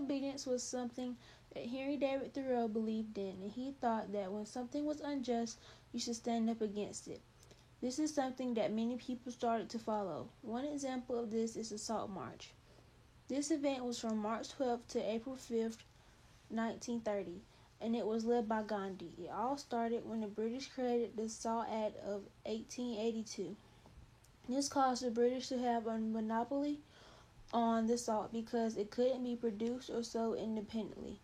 disobedience was something that Henry David Thoreau believed in, and he thought that when something was unjust, you should stand up against it. This is something that many people started to follow. One example of this is the Salt March. This event was from March 12th to April 5th, 1930, and it was led by Gandhi. It all started when the British created the Salt Act of 1882. This caused the British to have a monopoly on the salt because it couldn't be produced or sold independently.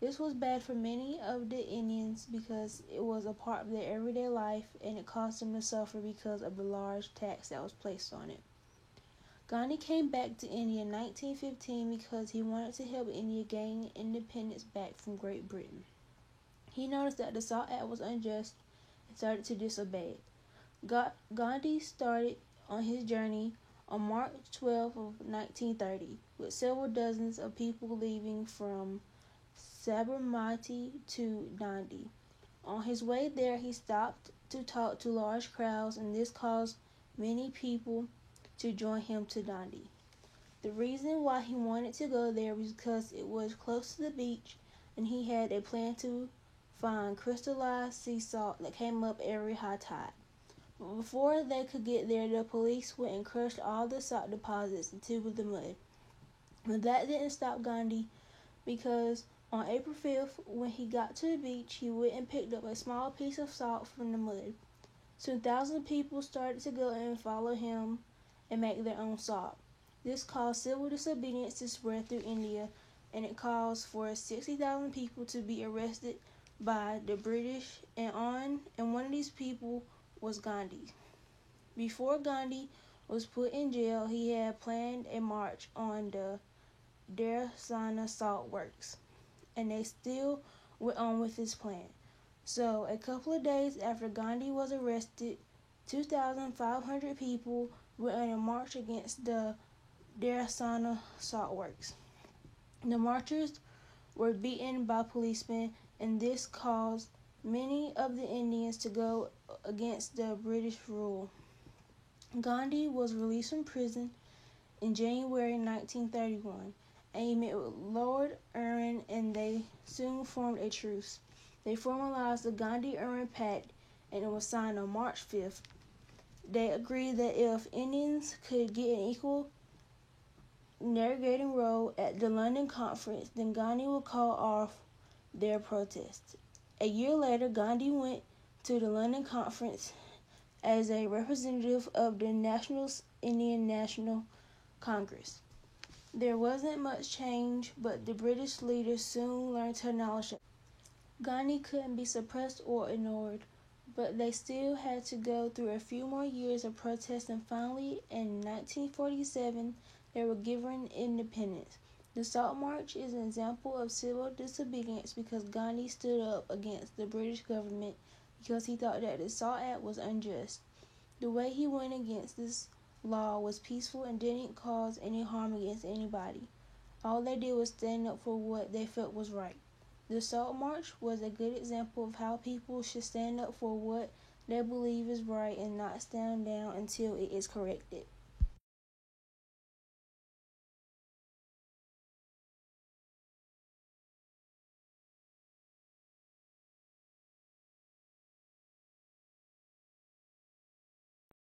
This was bad for many of the Indians because it was a part of their everyday life and it caused them to suffer because of the large tax that was placed on it. Gandhi came back to India in 1915 because he wanted to help India gain independence back from Great Britain. He noticed that the Salt Act was unjust and started to disobey it. Gandhi started on his journey on March 12 of 1930 with several dozens of people leaving from Sabarmati to Dandi. On his way there, he stopped to talk to large crowds, and this caused many people to join him to Dandi. The reason why he wanted to go there was because it was close to the beach, and he had a plan to find crystallized sea salt that came up every high tide. But before they could get there, the police went and crushed all the salt deposits into the mud. But that didn't stop Gandhi because on April 5th, when he got to the beach, he went and picked up a small piece of salt from the mud. Soon thousands of people started to go and follow him and make their own salt. This caused civil disobedience to spread through India, and it caused for 60,000 people to be arrested by the British, and one of these people was Gandhi. Before Gandhi was put in jail, he had planned a march on the Dharasana Salt Works, and they still went on with his plan. So, a couple of days after Gandhi was arrested, 2,500 people went on a march against the Dharasana Salt Works. The marchers were beaten by policemen, and this caused many of the Indians to go against the British rule. Gandhi was released from prison in January 1931, and he met with Lord Irwin, and they soon formed a truce. They formalized the Gandhi-Irwin Pact, and it was signed on March 5th. They agreed that if Indians could get an equal navigating role at the London Conference, then Gandhi would call off their protests. A year later, Gandhi went to the London Conference as a representative of the Indian National Congress. There wasn't much change, but the British leaders soon learned to acknowledge that Gandhi couldn't be suppressed or ignored, but they still had to go through a few more years of protests, and finally, in 1947, they were given independence. The Salt March is an example of civil disobedience because Gandhi stood up against the British government because he thought that the Salt Act was unjust. The way he went against this law was peaceful and didn't cause any harm against anybody. All they did was stand up for what they felt was right. The Salt March was a good example of how people should stand up for what they believe is right and not stand down until it is corrected.